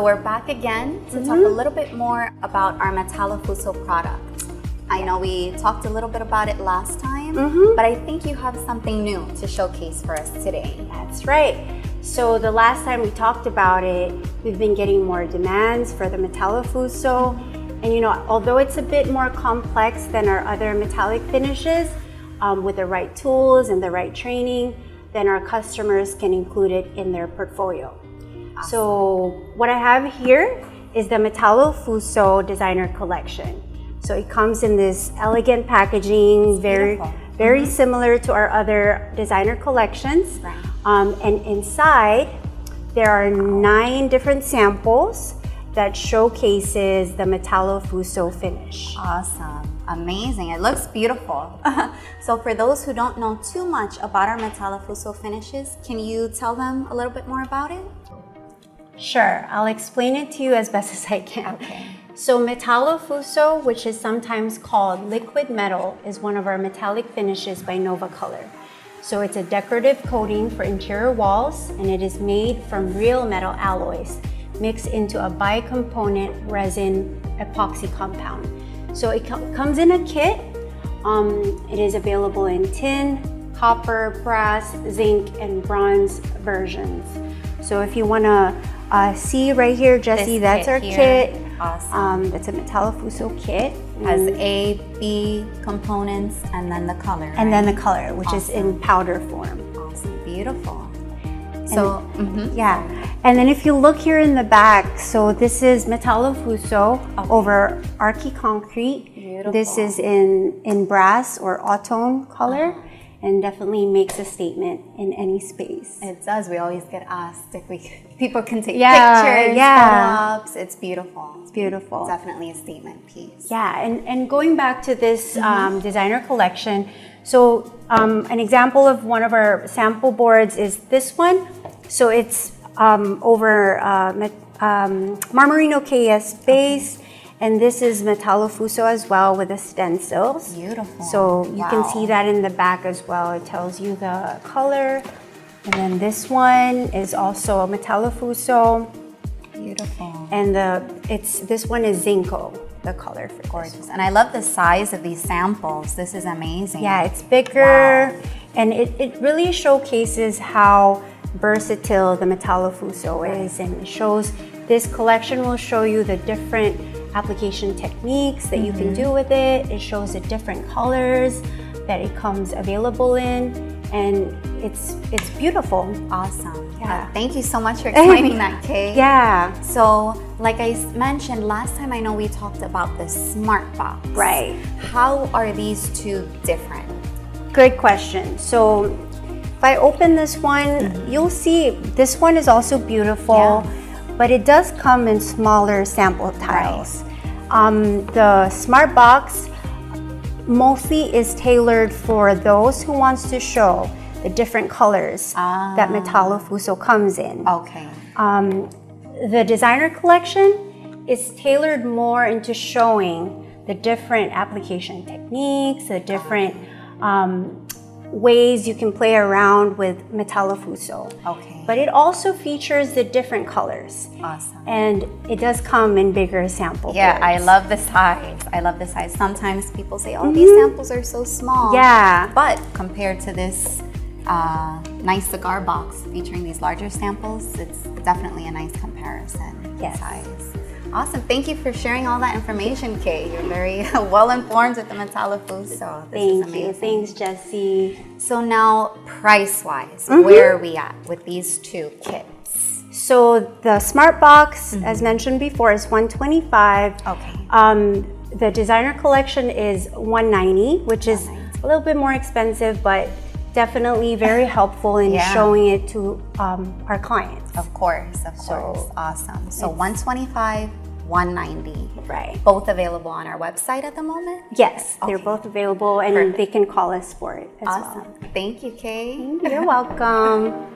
So we're back again to talk a little bit more about our Metallo Fuso product. I know we talked a little bit about it last time, but I think you have something new to showcase for us today. That's right. So the last time we talked about it, we've been getting more demands for the Metallo Fuso. And you know, although it's a bit more complex than our other metallic finishes, with the right tools and the right training, then our customers can include it in their portfolio. Awesome. So what I have here is the Metallo Fuso Designer Collection. So it comes in this elegant packaging, very similar to our other designer collections. Right. And inside, there are 9 different samples that showcases the Metallo Fuso finish. Awesome, amazing, it looks beautiful. So for those who don't know too much about our Metallo Fuso finishes, can you tell them a little bit more about it? Sure, I'll explain it to you as best as I can. Okay. So Metallo Fuso, which is sometimes called liquid metal, is one of our metallic finishes by Novacolor. So it's a decorative coating for interior walls, and it is made from real metal alloys mixed into a bi-component resin epoxy compound. So it comes in a kit. It is available in tin, copper, brass, zinc, and bronze versions. So if you want to see right here, Jessie, that's our kit. Awesome. That's a Metallo Fuso kit. Has A, B components, and then the color. And then the color, which is in powder form. Awesome, beautiful. So, yeah. And then if you look here in the back, so this is Metallo Fuso over Archi Concrete. Beautiful. This is in brass or autumn color. And definitely makes a statement in any space. It does. We always get asked if people can take pictures, photo-ops. It's beautiful. It's beautiful. It's definitely a statement piece. Yeah, and going back to this designer collection, so an example of one of our sample boards is this one. So it's over Marmarino KS base. And this is Metallo Fuso as well with the stencils. Beautiful. So you can see that in the back as well. It tells you the color. And then this one is also Metallo Fuso. Beautiful. And this one is Zinco, the color for gorgeous. And I love the size of these samples. This is amazing. Yeah, it's bigger. Wow. And it really showcases how versatile the Metallo Fuso is. And it shows, this collection will show you the different application techniques that you can do with it. It shows the different colors that it comes available in, and it's beautiful. Awesome. Yeah. Thank you so much for explaining that, Kay. Yeah. So, like I mentioned last time, I know we talked about the Smart Box. Right. How are these two different? Good question. So, if I open this one, you'll see this one is also beautiful. Yeah. But it does come in smaller sample tiles. Right. The Smart Box mostly is tailored for those who wants to show the different colors that Metallo Fuso comes in. Okay. The designer collection is tailored more into showing the different application techniques, the different ways you can play around with Metallo Fuso. Okay. But it also features the different colors. Awesome. And it does come in bigger sample boards. I love the size. I love the size. Sometimes people say, oh, these samples are so small. Yeah. But compared to this nice cigar box featuring these larger samples, it's definitely a nice comparison in size. Awesome. Thank you for sharing all that information, Kay. You're very well informed with the Metallo Fuso. Thank you. Thanks, Jessie. So now, price-wise, where are we at with these two kits? So the Smart Box, as mentioned before, is $125. Okay. The designer collection is $190, which is a little bit more expensive, but definitely very helpful in showing it to our clients. Of course. So, awesome. So $125, $190. Right. Both available on our website at the moment? Yes, they're both available, and they can call us for it as well. Thank you, Kay. You're welcome.